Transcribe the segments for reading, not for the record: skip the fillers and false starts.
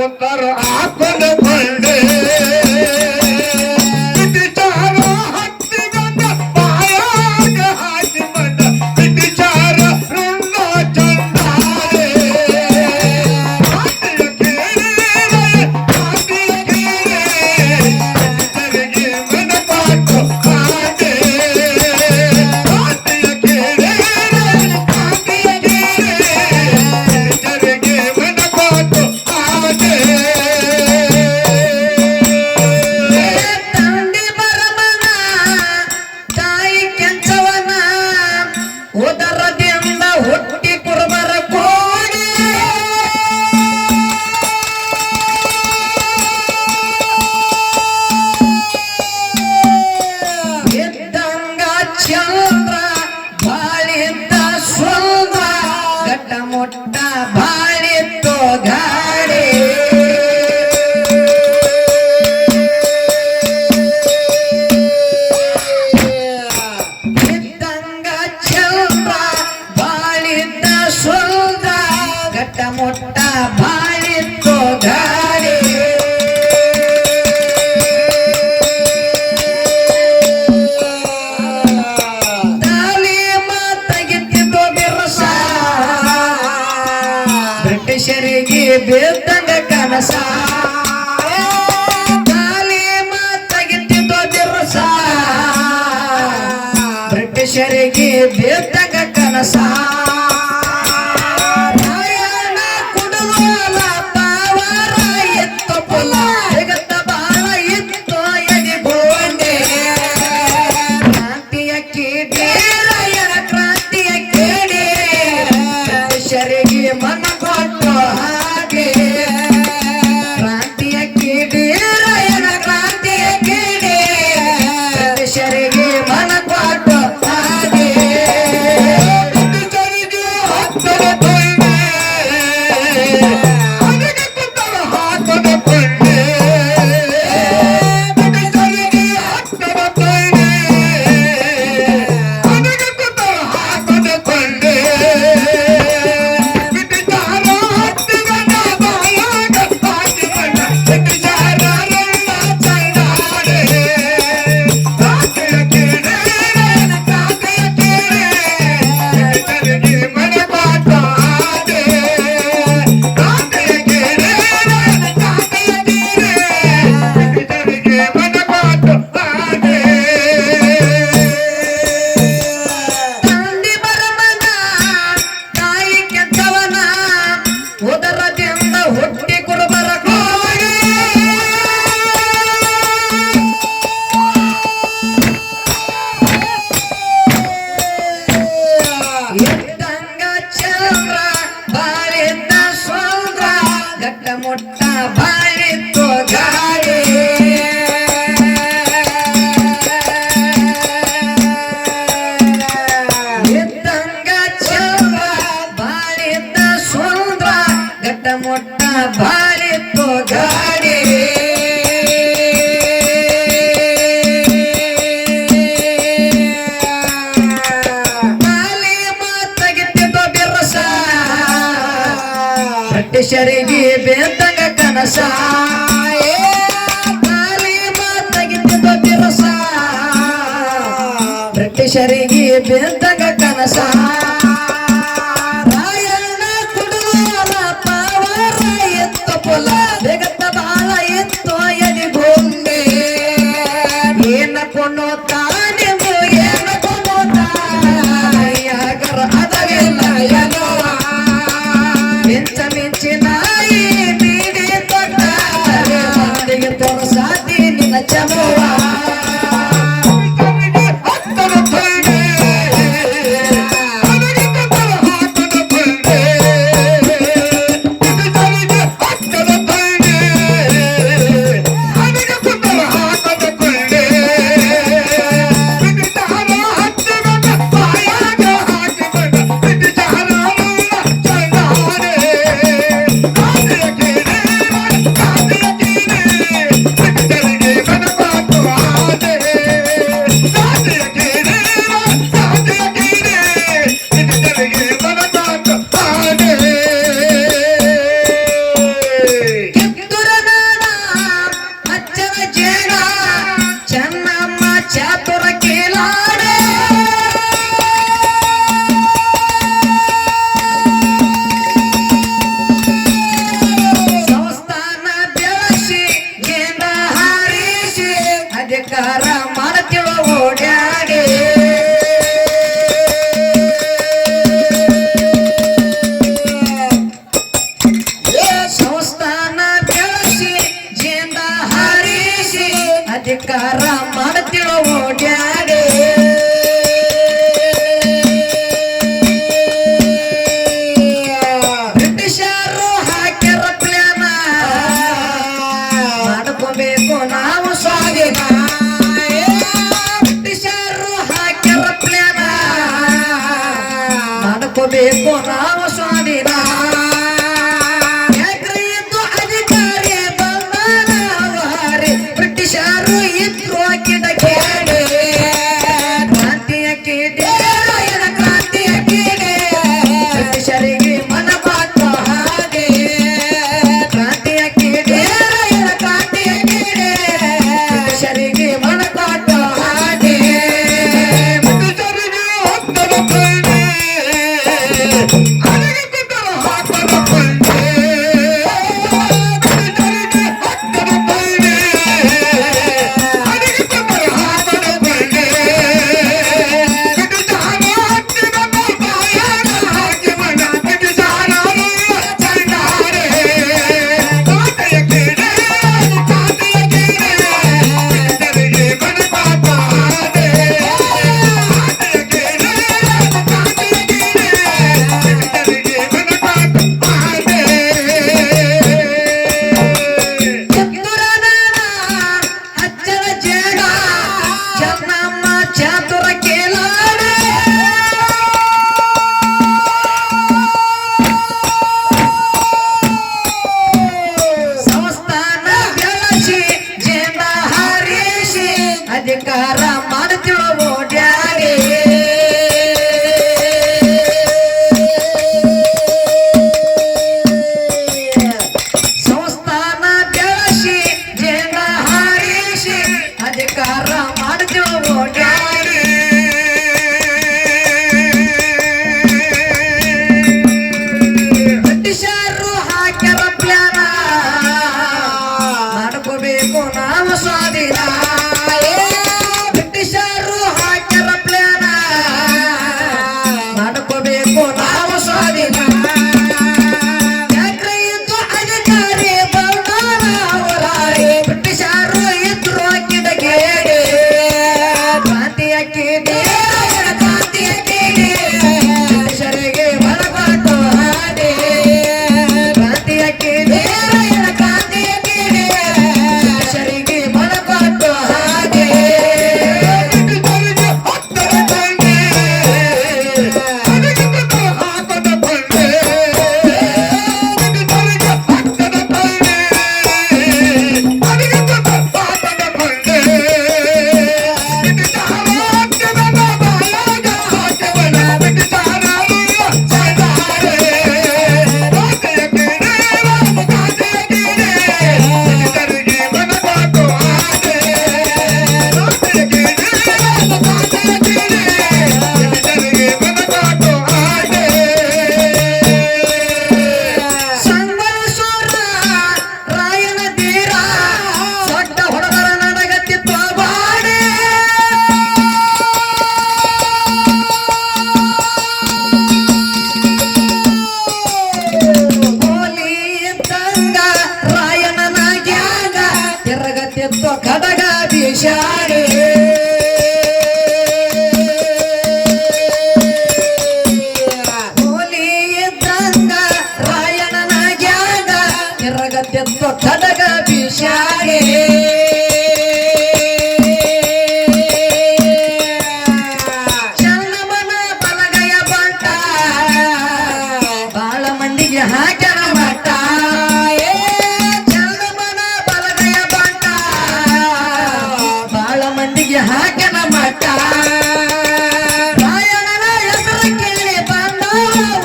ಕೂತಾರ ಹಾಕೊಂಡೆ ಬಿಟ್ಟಿಚಾರ ಹತ್ತಿಗಂಡ ಬಾಯಾಗ ಹಾಕಿ ಬಂದ ಬಿಟ್ಟಿಚಾರ ರುಂಡ ಚಂದಾರೆ ಬ್ರಿಟಿಷರಿಗೆ ಬೇದಂಗ ಕನಸ ತಾಲಿ ಮಾತಾಗಿತ್ತಿದ್ದೋ ಬಿರುಸ ಬ್ರಿಟಿಷರಿಗೆ ಬೇದಂಗ ಕನಸ ರಾಯಣ ಕುಡುವಲ ಪಾವರ ಎತ್ತು ಪುಲ ಜಗತ್ತ ಬಾಳ ಇತ್ತು ಎದಿ ಗೋಂಡೆ ಕ್ರಾಂತಿಯ ಕೀಡೆ ರಾಯಣ ಕ್ರಾಂತಿಯ ಕೇಡೆ ಬ್ರಿಟಿಷರಿಗೆ ಮನ ಕೊಟ್ಟು ಹಾಗೆ ಕ್ರಾಂತಿಯ ಕೀಡೆ ರಾಯಣ ಕ್ರಾಂತಿಯ ಕೀಡೆ ಬ್ರಿಟಿಷರಿಗೆ ಮನ ಕೊಟ್ಟು ಹಾಗೆ ಬ್ರಿಟಿಷರಿಗೆ ಹತ್ತದ ಕೊಂಡೆ ಅದಕ್ಕೆ ಕುತ್ತಲ ಹಾಕದ ಕೊಂಡೆ ಬ್ರಿಟಿಷರಿಗೆ ಹತ್ತದ ಕೊಂಡೆ ಅದಕ್ಕೆ ಕುತ್ತಲ ಹಾಕದ ಕೊಂಡೆ ಮೊಟ್ಟ ಬಾಳಿತ್ತು ಗಾಳಿ ಇದ್ದಂಗ ಚಂದ್ರ ಬಾಳಿದ್ದ ಸುಂದ್ರ ಗಟ್ಟ ಮೊಟ್ಟ ಬಾಳಿತ್ತು ಗಾಳಿ ತಾಲಿ ಮಾತಾಗಿತ್ತಿದ್ದೋ ಬಿರುಸ ಬ್ರಿಟಿಷರಿಗೆ ಬೇದಂಗ ಕನಸ ತಾಲಿ ಮಾತಾಗಿತ್ತಿದ್ದೋ ಬಿರುಸ ಬ್ರಿಟಿಷರಿಗೆ ಬೇದಂಗ ಕನಸ ರಾಯಣ್ಣ ಕುಡುವಲ ಪಾವರ ಎತ್ತು ಪುಲ ಜಗತ್ತ ಬಾಳ ಎತ್ತು ಎದಿ ಗೊಂಡೆ ಏನ ಕೊಂಡು ತಾನೆಂದು ಏನ ಕೊಂಡು ತಾಯಗರ ಅದವೆಲ್ಲ ಏನೋ ಮಿಂಚ ಮಿಂಚಿನಾಯಿ ನೀಡಿ ತೊಟ್ಟ ಮಂದಿಗೆ ತೋರಿಸಾತಿ ನಿನ್ನ ಚಮುವ ಅದಕ್ಕೆ ಖಡಗ ಬಿಷಾಗೆ ಚನ್ನಮನ ಬಲಗಯ ಬಂಟ ಬಾಳ ಮಂದಿಗೆ ಹಾಕ್ಯಾನ ಮಟ್ಟ ಚನ್ನಮನ ಬಲಗಯ ಬಂಟ ಬಾಳ ಮಂದಿಗೆ ಹಾಕ್ಯಾನ ಮಟ್ಟ ರಾಯಣನ ಹೆಸರು ಕೇಳಿ ಬಂದ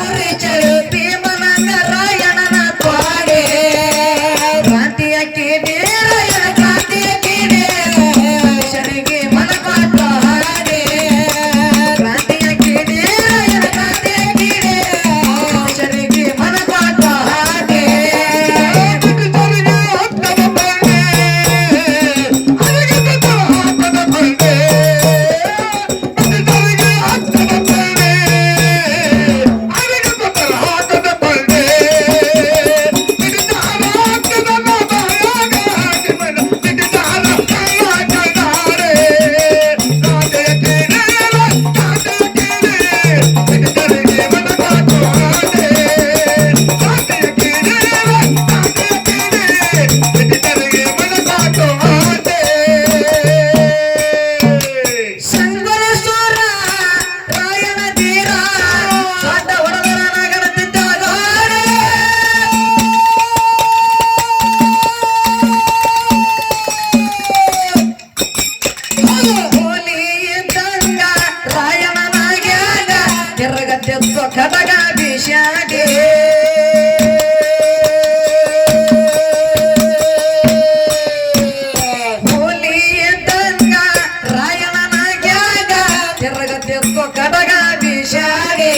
ಉರಿ ಚಳಿ ಭೀಮನಂಗ ರಾಯಣನ ತ್ವಾಡೆ ಕ್ರಾಂತಿಯ ಕೇಳಿ ರಾಯಣ ಕ್ರಾಂತಿಯ ಕೇಳಿ ಶನಿಗೆ ಮನಪಾಟ ಹಾಡೆ ಕ್ರಾಂತಿಯ ಕೇಳಿ ರಾಯಣ ಕ್ರಾಂತಿಯ ಕೇಳಿ ಶನಿಗೆ ಮನಪಾಟ ಹಾಡೆ ಸಂಗಮೇಶ್ವರ ರಾಯಣ ಧೀರ ದೊಡ್ಡ ಹೊಡೆದರ ನಗರದಿದ್ದಾಗ ಹೋಲಿ ಇದ್ದಂಗ ರಾಯಣನಾಗ್ಯಾಗ ತಿರುಗತ್ತಿತ್ತು ಖಡಗ ಬಿಷಾಗೆ ಹೋಲಿ ಇದ್ದಂಗ ರಾಯಣನಾಗ್ಯಾಗ ತಿರುಗತ್ತಿತ್ತು ಖಡಗ ಬಿಷಾಗೆ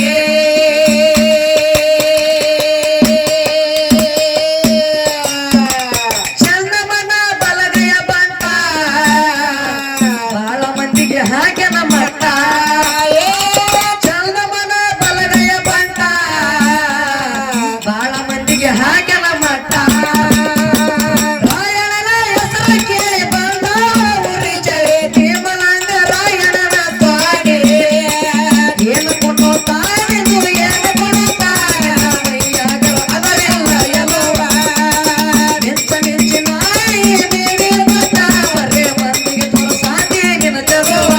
ಚನ್ನಮನ ಬಲಗಯ ಬಂಟ ಬಾಳ ಮಂದಿಗೆ ಹಾಕ್ಯಾನ ಮಟ್ಟ ಚನ್ನಮನ ಬಲಗಯ ಬಂಟ ಬಾಳ ಮಂದಿಗೆ ಹಾಕ್ಯಾನ ಮಟ್ಟ ರಾಯಣನ ಹೆಸರು ಕೇಳಿ ಬಂದ ಉರಿ ಚಳಿ ಭೀಮನಂಗ ರಾಯಣನ ತ್ವಾಡೆ ಏನು ಕೊಟ್ಟು ತಾನೆಂದು ಏನು ಕೊಡುತ್ತಾಯ ಅದರೆಲ್ಲ ಎಲ್ಲವ ನಿಂತ ನಿಂಚಿನ ಬೇಡಿ ಮಟ್ಟ ಬರೇ ಮಂದಿಗೆ ತೋರಿಸಾತಿ ನಿನ್ನ ಜಗವ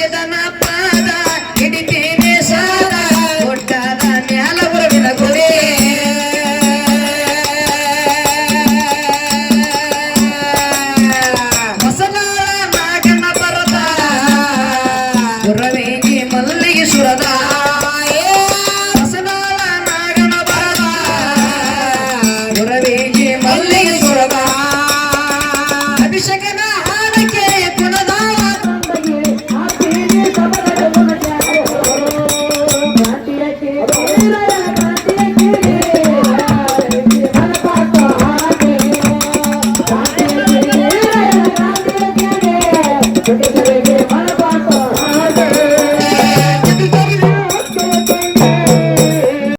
ಮುಗಿದನ ಪಾದ ಹಿಡಿತೀನಿ ಸಾದ ಒಟ್ಟಾದ ಮ್ಯಾಲ ಗುರುವಿನ ಗುರಿ ಹೊಸನಾಳ ನಾಗನ ಬರದ ಗುರವೇಗಿ ಮಲ್ಲಿಗೆ ಸುರದ ಹೊಸನಾಳ ನಾಗನ ಬರದ ಗುರವೇಗಿ ಮಲ್ಲಿಗೆ ಸುರದ ಅಭಿಷೇಕನ ಹಾಡಕ್ಕೆ ಕುಣದ Porque